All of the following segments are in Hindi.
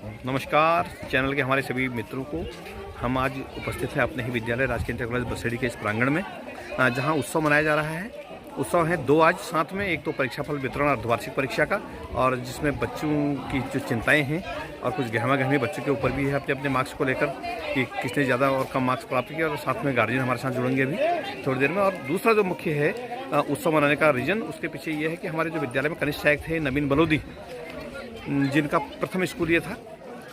नमस्कार चैनल के हमारे सभी मित्रों को। हम आज उपस्थित हैं अपने ही विद्यालय राजकीय इंटर कॉलेज बसेड़ी के इस प्रांगण में, जहां उत्सव मनाया जा रहा है। उत्सव है दो आज साथ में, एक तो परीक्षाफल वितरण अर्धवार्षिक परीक्षा का, और जिसमें बच्चों की जो चिंताएं हैं और कुछ गहमा गहमी बच्चों के ऊपर भी है अपने अपने मार्क्स को लेकर कि किसने ज़्यादा और कम मार्क्स प्राप्त किया, और साथ में गार्जियन हमारे साथ जुड़ेंगे अभी थोड़ी देर में। और दूसरा जो मुख्य है उत्सव मनाने का रीजन, उसके पीछे ये है कि हमारे जो विद्यालय में कनिष्ठ सहायक थे नवीन बलोदी, जिनका प्रथम स्कूल ये था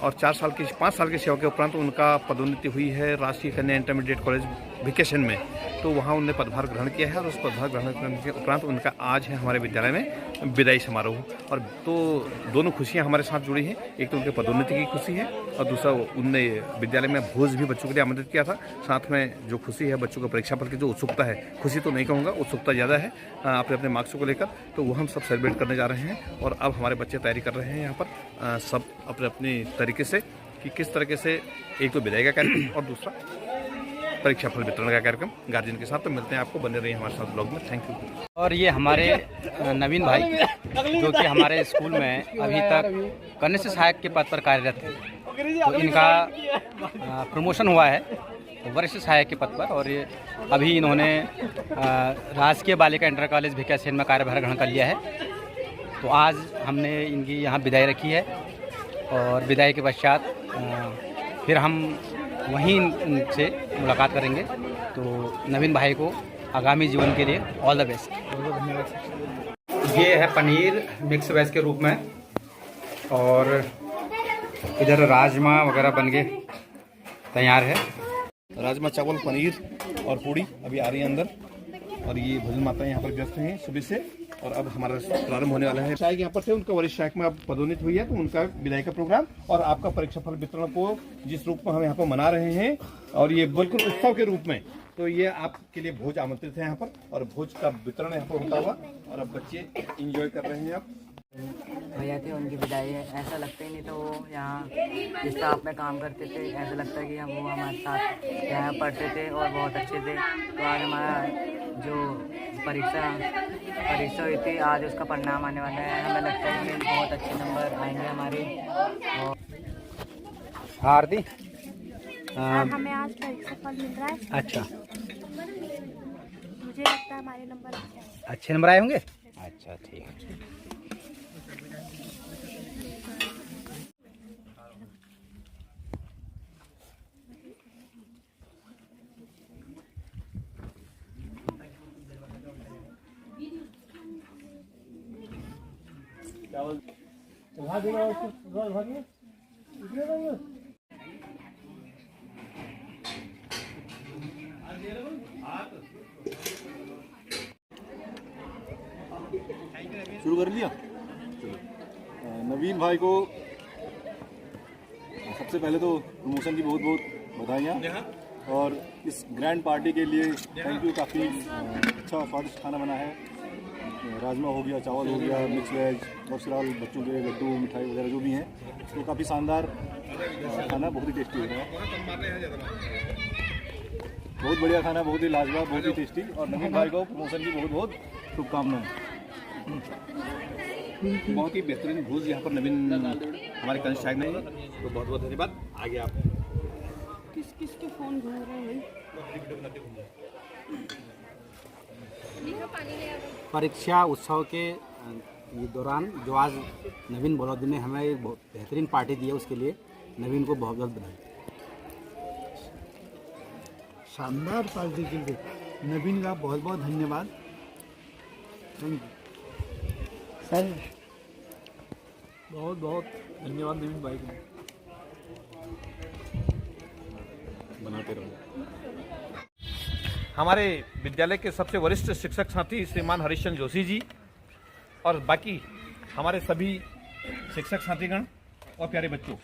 और 5 साल की सेवा के उपरांत उनका पदोन्नति हुई है राष्ट्रीय कन्या इंटरमीडिएट कॉलेज वेकेशन में, तो वहाँ उन्होंने पदभार ग्रहण किया है। और उस पदभार ग्रहण करने के उपरांत उनका आज है हमारे विद्यालय में विदाई समारोह। और तो दोनों खुशियाँ हमारे साथ जुड़ी हैं, एक तो उनके पदोन्नति की खुशी है और दूसरा उनने विद्यालय में भोज भी बच्चों के लिए आमंत्रित किया था। साथ में जो खुशी है बच्चों को परीक्षाफल की जो उत्सुकता है, खुशी तो नहीं कहूँगा, उत्सुकता ज़्यादा है अपने अपने मार्क्सों को लेकर, तो वो हम सब सेलिब्रेट करने जा रहे हैं। और अब हमारे बच्चे तैयारी कर रहे हैं यहाँ पर सब अपने अपने तरीके से कि किस तरीके से, एक तो विदाई का कार्यक्रम और दूसरा परीक्षा फल वितरण का कार्यक्रम गार्जियन के साथ। तो मिलते हैं आपको, बने रहिए हमारे साथ ब्लॉग में। Thank you. और ये हमारे नवीन भाई जो कि हमारे स्कूल में अभी तक कनिष्ठ सहायक के पद पर कार्यरत है, तो इनका प्रमोशन हुआ है वरिष्ठ सहायक के पद पर, और ये अभी इन्होंने राजकीय बालिका इंटर कॉलेज भिकियासैन में कार्यभार ग्रहण कर लिया है। तो आज हमने इनकी यहाँ विदाई रखी है और विदाई के पश्चात फिर हम वहीं से मुलाकात करेंगे। तो नवीन भाई को आगामी जीवन के लिए ऑल द बेस्ट। ये है पनीर मिक्स वेज के रूप में, और इधर राजमा वगैरह बन के तैयार है। राजमा चावल पनीर और पूड़ी अभी आ रही है अंदर, और ये भोजन माता यहाँ पर व्यस्त हैं सुबह से। और अब हमारा प्रारंभ होने वाला है। सहायक यहाँ पर थे, उनका वरिष्ठ सहायक में अब पदोन्नत हुई है, तो उनका विदाई का प्रोग्राम और आपका परीक्षाफल वितरण को जिस रूप में हम यहाँ पर मना रहे हैं, और ये बिल्कुल उत्सव के रूप में, तो ये आपके लिए भोज आमंत्रित है यहाँ पर, और भोज का वितरण यहाँ पर होता हुआ, और अब बच्चे इंजॉय कर रहे हैं। अब भैया थे, उनकी विदाई है। ऐसा लगता ही नहीं था वो यहाँ जिस स्टाफ में काम करते थे, ऐसा लगता है कि वो हमारे साथ यहाँ पढ़ते थे और बहुत अच्छे थे। तो आज हमारा जो परीक्षा हुई थी, आज उसका परिणाम आने वाला है। हमें लगता है कि बहुत अच्छे नंबर आएंगे हमारे। और आरती हमें आज परीक्षा फल मिल रहा है। अच्छा, मुझे लगता है हमारे नंबर अच्छे नंबर आए होंगे। अच्छा, ठीक है। शुरू कर लिया। नवीन भाई को सबसे पहले तो प्रमोशन की बहुत बहुत बधाइयाँ, और इस ग्रैंड पार्टी के लिए थैंक यू। काफ़ी अच्छा स्वादिष्ट खाना बना है, राजमा हो गया, चावल हो गया, मिक्स वेज और फिलहाल बच्चों के लड्डू मिठाई वगैरह जो भी हैं, तो काफ़ी शानदार खाना, बहुत ही टेस्टी हो रहा है। बहुत बढ़िया खाना, बहुत ही लाजवाब, बहुत ही टेस्टी। और नवीन भाई को प्रमोशन की बहुत बहुत शुभकामनाएं। बहुत ही बेहतरीन भोज यहाँ पर नवीन हमारे कनिष्ठ सहायक ने, तो बहुत बहुत धन्यवाद। आगे आप किसके फोन घूम रहे हैं? परीक्षा उत्सव के दौरान जो आज नवीन बलोदी ने हमें एक बहुत बेहतरीन पार्टी दी है, उसके लिए नवीन को बहुत बहुत बधाई। शानदार पार्टी के लिए नवीन का बहुत बहुत धन्यवाद। सर बहुत बहुत धन्यवाद नवीन भाई को। बनाते रहो। हमारे विद्यालय के सबसे वरिष्ठ शिक्षक साथी श्रीमान हरिश्चंद्र जोशी जी, और बाकी हमारे सभी शिक्षक साथीगण और प्यारे बच्चों,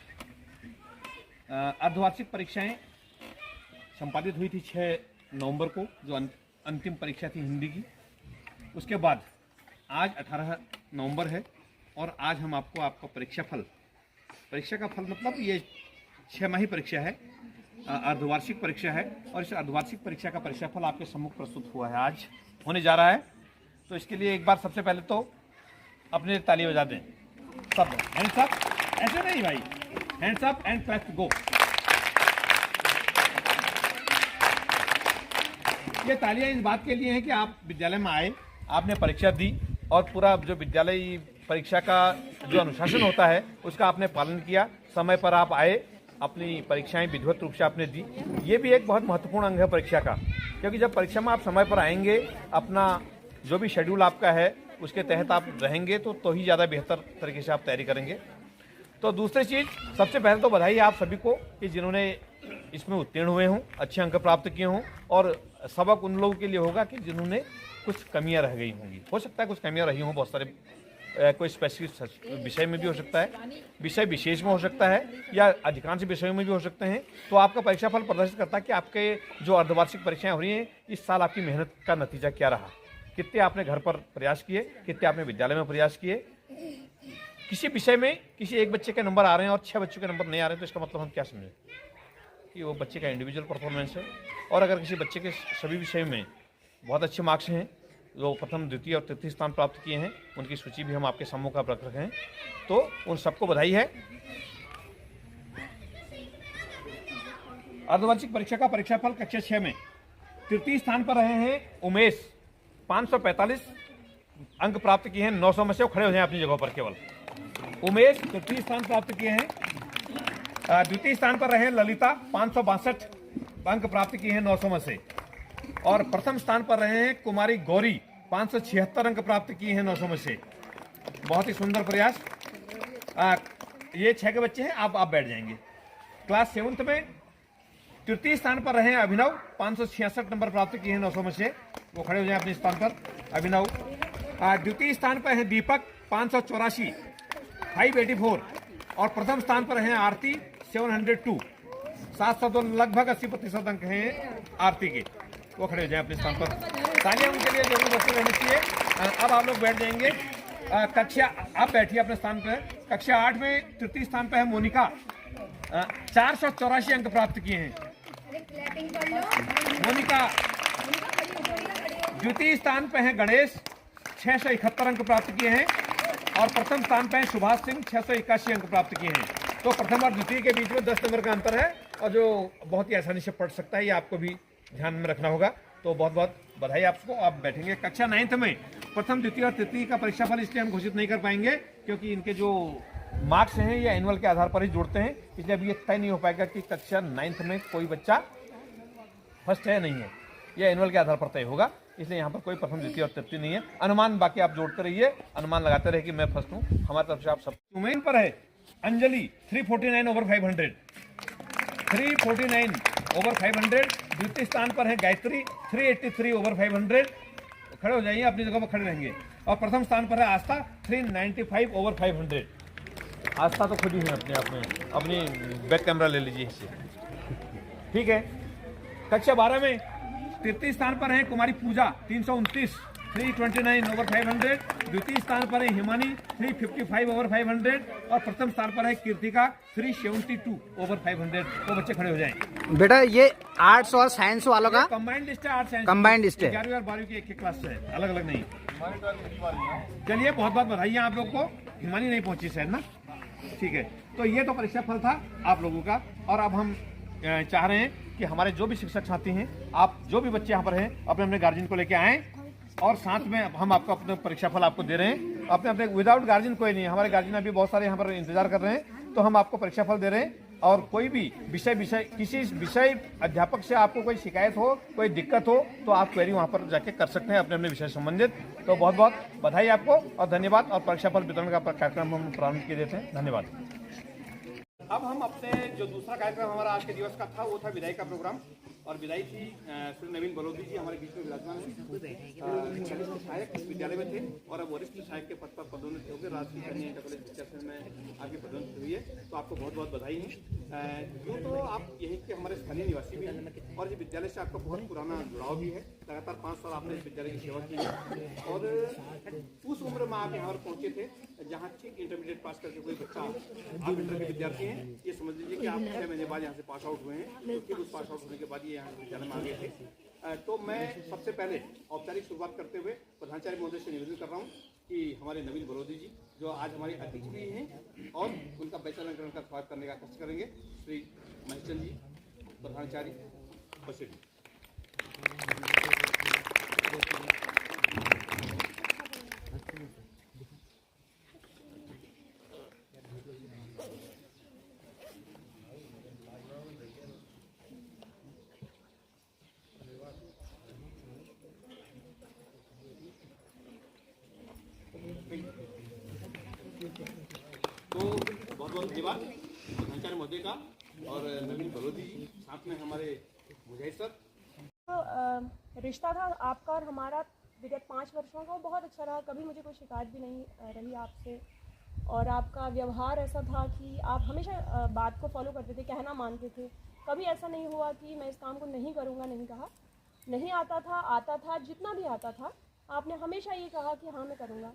अर्धवार्षिक परीक्षाएं संपादित हुई थी 6 नवंबर को, जो अंतिम परीक्षा थी हिंदी की। उसके बाद आज 18 नवंबर है, और आज हम आपको आपका परीक्षा का फल मतलब ये 6 माही परीक्षा है, अर्धवार्षिक परीक्षा है, और इस अर्धवार्षिक परीक्षा का परीक्षाफल आपके सम्मुख प्रस्तुत हुआ है, आज होने जा रहा है। तो इसके लिए एक बार सबसे पहले तो अपने ताली बजा दें सब। ऐसे नहीं भाई, हैंड्स अप एंड क्लैप गो। ये तालियां इस बात के लिए हैं कि आप विद्यालय में आए, आपने परीक्षा दी और पूरा जो विद्यालय परीक्षा का जो अनुशासन होता है उसका आपने पालन किया, समय पर आप आए, अपनी परीक्षाएं विधिवत रूप से आपने दी। ये भी एक बहुत महत्वपूर्ण अंग है परीक्षा का, क्योंकि जब परीक्षा में आप समय पर आएंगे, अपना जो भी शेड्यूल आपका है उसके तहत आप रहेंगे तो ही ज़्यादा बेहतर तरीके से आप तैयारी करेंगे। तो दूसरी चीज़, सबसे पहले तो बधाई आप सभी को कि जिन्होंने इसमें उत्तीर्ण हुए हों, अच्छे अंक प्राप्त किए हों, और सबक उन लोगों के लिए होगा कि जिन्होंने कुछ कमियां रह गई होंगी। हो सकता है कुछ कमियां रही हों, बहुत सारे कोई स्पेसिफिक विषय में भी हो सकता है, विषय विशेष में हो सकता है, या अधिकांश विषयों में भी हो सकते हैं। तो आपका परीक्षाफल प्रदर्शित करता है कि आपके जो अर्धवार्षिक परीक्षाएं हो रही हैं, इस साल आपकी मेहनत का नतीजा क्या रहा, कितने आपने घर पर प्रयास किए, कितने आपने विद्यालय में प्रयास किए। किसी विषय में किसी एक बच्चे के नंबर आ रहे हैं और 6 बच्चों के नंबर नहीं आ रहे हैं, तो इसका मतलब हम क्या समझें कि वो बच्चे का इंडिविजुअल परफॉर्मेंस है। और अगर किसी बच्चे के सभी विषय में बहुत अच्छे मार्क्स हैं, जो प्रथम, द्वितीय और तृतीय स्थान प्राप्त किए हैं, उनकी सूची भी हम आपके सम्मुख आप रख रखे हैं, तो उन सबको बधाई है। अर्धवार्षिक परीक्षा का परीक्षाफल कक्षा 6 में तृतीय स्थान पर रहे हैं उमेश, 545 अंक प्राप्त किए हैं 900 में से। खड़े हो जाएं अपनी जगहों पर केवल। उमेश तृतीय स्थान प्राप्त किए हैं। द्वितीय स्थान पर रहे ललिता, 562 अंक प्राप्त किए हैं 900 में से। और प्रथम स्थान पर रहे हैं कुमारी गौरी, 576 अंक प्राप्त किए हैं 900 में से। बहुत ही सुंदर प्रयास। ये 6 के बच्चे हैं, आप बैठ जाएंगे। क्लास 7th में तृतीय स्थान पर रहे अभिनव, 566 नंबर प्राप्त किए हैं 900 में से। वो खड़े हो जाए अपने स्थान पर, अभिनव। द्वितीय स्थान पर है दीपक, 584, 584। और प्रथम स्थान पर हैं आरती, 702, 700, लगभग 80% अंक हैं आरती के। वो खड़े हो जाएं अपने स्थान पर। तालियां उनके लिए जरूर बच्चे रहनी चाहिए। अब आप लोग बैठ जाएंगे। कक्षा, आप बैठिए अपने स्थान पर। कक्षा 8 में तृतीय स्थान पर है मोनिका, 484 अंक प्राप्त किए हैं मोनिका। द्वितीय स्थान पर है गणेश, 671 अंक प्राप्त किए हैं। और प्रथम स्थान पर है सुभाष सिंह, 681 अंक प्राप्त किए हैं। तो प्रथम और द्वितीय के बीच में 10 नंबर का अंतर है, और जो बहुत ही आसानी से पढ़ सकता है, ये आपको भी ध्यान में रखना होगा। तो बहुत बहुत बधाई आपको। आप बैठेंगे। कक्षा 9th में प्रथम, द्वितीय और तृतीय का परीक्षाफल इसलिए हम घोषित नहीं कर पाएंगे क्योंकि इनके जो मार्क्स हैं ये एनुअल के आधार पर ही जोड़ते हैं, इसलिए अभी ये तय नहीं हो पाएगा कि कक्षा 9th में कोई बच्चा फर्स्ट है नहीं है। ये एनुअल के आधार पर तय होगा, इसलिए यहाँ पर कोई प्रथम, द्वितीय और तृतीय नहीं है। अनुमान बाकी आप जोड़ते रहिए, अनुमान लगाते रहिए कि मैं फर्स्ट हूँ। हमारी तरफ से आप सब। उमेन पर है अंजलि, 349 ओवर 500, 349 ओवर 500। द्वितीय स्थान पर है गायत्री, 383 ओवर 500। खड़े हो जाइए, अपनी जगह पर खड़े रहेंगे। और प्रथम स्थान पर है आस्था, 395 ओवर 500। आस्था तो खुद ही है अपने आप में। अपनी बैक कैमरा ले लीजिए इससे, ठीक है। कक्षा 12 में तृतीय स्थान पर है कुमारी पूजा, 329, 329 ओवर 500। द्वितीय स्थान पर है हिमानी, 355 ओवर 500। और प्रथम स्थान पर है कीर्तिका, 372 ओवर 500। तो बच्चे खड़े हो जाएं। बेटा ये आर्ट्स और साइंस वालों का कंबाइंड लिस्ट है, आर्ट्स साइंस कंबाइंड लिस्ट है। 11वीं और 12वीं की एक क्लास से, अलग अलग नहीं। चलिए, बहुत बहुत बधाई आप लोग को। हिमानी नहीं पहुंची शायद ना, ठीक है। तो ये तो परीक्षा फल था आप लोगों का। और अब हम चाह रहे हैं कि हमारे जो भी शिक्षक साथी हैं, आप जो भी बच्चे यहाँ पर हैं, अपने अपने गार्जियन को लेके आएँ, और साथ में हम आपको अपने परीक्षाफल आपको दे रहे हैं। अपने अपने विदाउट गार्जियन कोई नहीं है, हमारे गार्जियन अभी बहुत सारे यहाँ पर इंतजार कर रहे हैं, तो हम आपको परीक्षाफल दे रहे हैं। और कोई भी विषय किसी विषय अध्यापक से आपको कोई शिकायत हो, कोई दिक्कत हो, तो आप क्वेरी वहाँ पर जाके कर सकते हैं अपने अपने विषय संबंधित। तो बहुत बहुत बधाई आपको और धन्यवाद। और परीक्षाफल वितरण का कार्यक्रम हम प्रारंभ किए देते हैं। धन्यवाद। अब हम अपने जो दूसरा कार्यक्रम हमारा आज के दिवस का था, वो था विदाई का प्रोग्राम। और विदाई थी श्री नवीन बलोदी जी हमारे बीच में विराजमान हैं। सहायक विद्यालय में थे और अब वरिष्ठ सहायक के पद पर पदोन्नति होकर राष्ट्रीय कन्या इंटर कॉलेज विद्यालय में आपकी पदोन्नति हुई है, तो आपको बहुत बहुत बधाई है। यूँ तो आप यहीं के हमारे स्थानीय निवासी भी हैं और ये विद्यालय से आपका बहुत पुराना जुड़ाव भी है। लगातार 5 साल आपने इस विद्यालय की सेवा की है और उस उम्र में आप यहाँ पर पहुँचे थे जहाँ ठीक इंटरमीडिएट पास करके कोई बच्चा, आप इंटर के विद्यार्थी हैं, ये समझ लीजिए कि आप 6 महीने बाद यहाँ से पास आउट हुए हैं। फिर उस पास आउट होने के बाद ये यहाँ विद्यालय में आ गए थे। तो मैं सबसे पहले औपचारिक शुरुआत करते हुए प्रधानाचार्य महोदय से निवेदन कर रहा हूँ कि हमारे नवीन बरोदी जी जो आज हमारे अध्यक्ष भी हैं और उनका बैचलर का स्वागत करने का कष्ट करेंगे श्री महेशचंद जी प्रधानाचार्य बसेड़ी। तो बहुत बहुत धन्यवाद प्रधानाचार्य महोदय का और नवीन बरोदी जी साथ में हमारे मुजाहिद सर। तो रिश्ता था आपका और हमारा विगत 5 वर्षों का, बहुत अच्छा रहा। कभी मुझे कोई शिकायत भी नहीं रही आपसे, और आपका व्यवहार ऐसा था कि आप हमेशा बात को फॉलो करते थे, कहना मानते थे। कभी ऐसा नहीं हुआ कि मैं इस काम को नहीं करूँगा, नहीं कहा। नहीं आता था, जितना भी आता था आपने हमेशा ये कहा कि हाँ मैं करूँगा,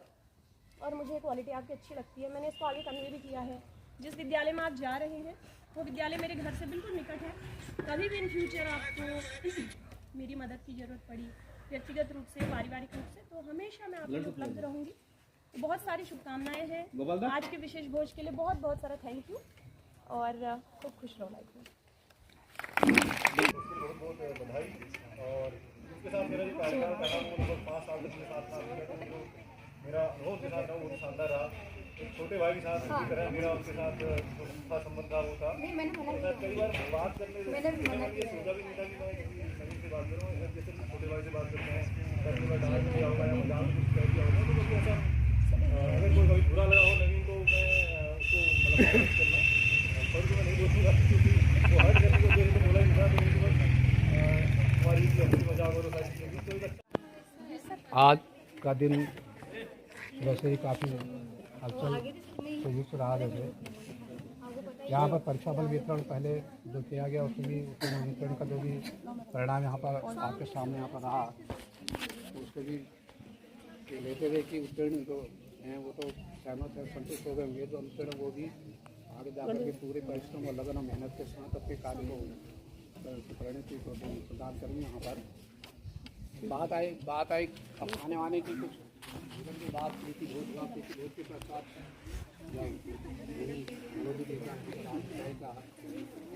और मुझे क्वालिटी आपकी अच्छी लगती है। मैंने इसको आगे कन्वे भी किया है। जिस विद्यालय में आप जा रहे हैं वो विद्यालय मेरे घर से बिल्कुल निकट है। कभी भी इन फ्यूचर आपको मेरी मदद की ज़रूरत पड़ी, व्यक्तिगत रूप से, पारिवारिक रूप से, तो हमेशा मैं आपके लिए उपलब्ध रहूँगी। बहुत सारी शुभकामनाएं हैं आज के विशेष भोज के लिए। बहुत बहुत सारा थैंक यू, और खूब खुश रहो लाइफ में। बहुत बहुत बधाई। और उसके साथ मेरा जो कार्यकाल रहा वो लगभग 5 साल तक मेरे साथ था। तो मेरा अनुभव के साथ रहा वो शानदार रहा। एक छोटे भाई के साथ की तरह मेरा उनके साथ जो था संबंध था वो था। कई बार बात करने ये सोचा भी नहीं था कि मैं किसी नवीन से बात करूँ। जैसे छोटे भाई से बात करते हैं, करने का डांस किया होगा या मजाक कुछ कह दिया होगा, तो मुझे ऐसा अगर कोई कभी बुरा लगा हो नवीन को, मैं उसको मतलब करना पर तो मैं नहीं बोलूँगा, क्योंकि वो हर करने को तो बोला ही नहीं था। तो हमारी हंसी मजाक और सारी चीज़ें आज का दिन वैसे ही काफ़ी हलचल संयुक्त रहा। जैसे यहाँ पर परीक्षा फल वितरण पहले जो किया गया उसमें भी उत्तीर्ण वितरण का जो भी परिणाम यहाँ पर आपके सामने यहाँ पर रहा, तो उसके भी लेते हुए कि उत्तीर्ण जो हैं वो तो सहमत है, संतुष्ट हो गए होंगे। जो अनुत्तीर्ण वो भी आगे जाकर के पूरे परिश्रम और लगन और मेहनत के साथ अपने कार्य को परिणति को प्रदान करेंगे। यहाँ पर बात आई अब खाने वाने की कुछ जीवन की बात प्रीति भोज के पश्चात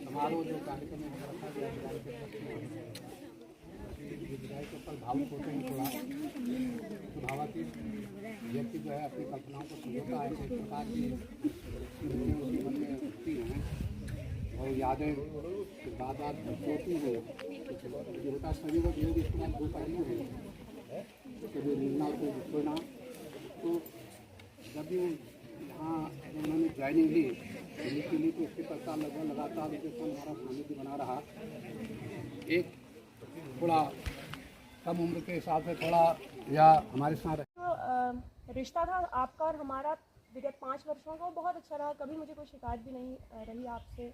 समारोह जो कार्यक्रम में हम रखा गया विधायक के ऊपर भावुक होते हैं। थोड़ा स्वभावातीत व्यक्ति जो है अपनी कल्पनाओं को समझता है, एक प्रकार की उसके मन में उठती हैं और यादें बात होती हैं। जो होता सभी को धीरे धीरे इस्तेमाल हो पाएंगे कभी निर्णय को विश्वना। तो जब भी यहाँ उन्होंने ज्वाइनिंग ली के लिए, तो उसके पश्चात लगभग लगातार उनके साथ हमारा सानिध्य बना रहा। एक थोड़ा कम उम्र के हिसाब से थोड़ा या हमारे साथ तो रिश्ता था आपका और हमारा विगत 5 वर्षों का, बहुत अच्छा रहा। कभी मुझे कोई शिकायत भी नहीं रही आपसे,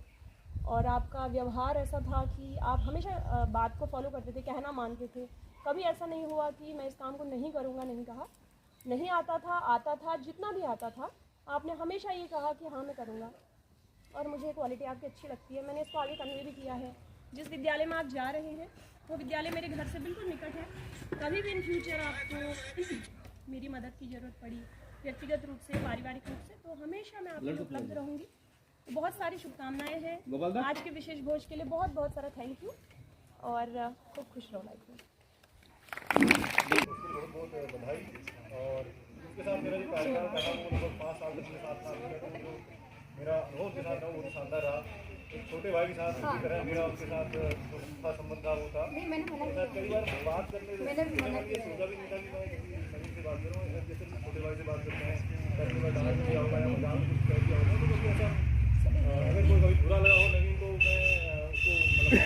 और आपका व्यवहार ऐसा था कि आप हमेशा बात को फॉलो करते थे, कहना मानते थे। कभी ऐसा नहीं हुआ कि मैं इस काम को नहीं करूँगा, नहीं कहा। नहीं आता था, जितना भी आता था आपने हमेशा ये कहा कि हाँ मैं करूँगा, और मुझे क्वालिटी आपकी अच्छी लगती है। मैंने इसको आगे कन्वे भी किया है। जिस विद्यालय में आप जा रहे हैं वो विद्यालय मेरे घर से बिल्कुल निकट है। कभी भी इन फ्यूचर आपको मेरी मदद की ज़रूरत पड़ी, व्यक्तिगत रूप से, पारिवारिक रूप से, तो हमेशा मैं आपके लिए उपलब्ध रहूँगी। बहुत सारी शुभकामनाएं हैं आज के विशेष भोज के लिए। बहुत बहुत सारा थैंक यू, और खूब खुश रहो लाइफ में। बहुत बहुत बधाई। और उसके साथ मेरा जो कार्यकाल रहा वो लगभग 5 साल तक मेरे साथ था। तो मेरा अनुभव के साथ रहा वो शानदार रहा। एक छोटे भाई के साथ की तरह मेरा उनके साथ जो था संबंध था वो था। कई बार बात करने ये सोचा भी नहीं था कि मैं किसी नवीन से बात करूँ। जैसे छोटे भाई से बात करते हैं, करने का डांस किया होगा या मजाक कुछ कह दिया होगा, तो मुझे ऐसा अगर कोई कभी बुरा लगा हो नवीन को, मैं उसको मतलब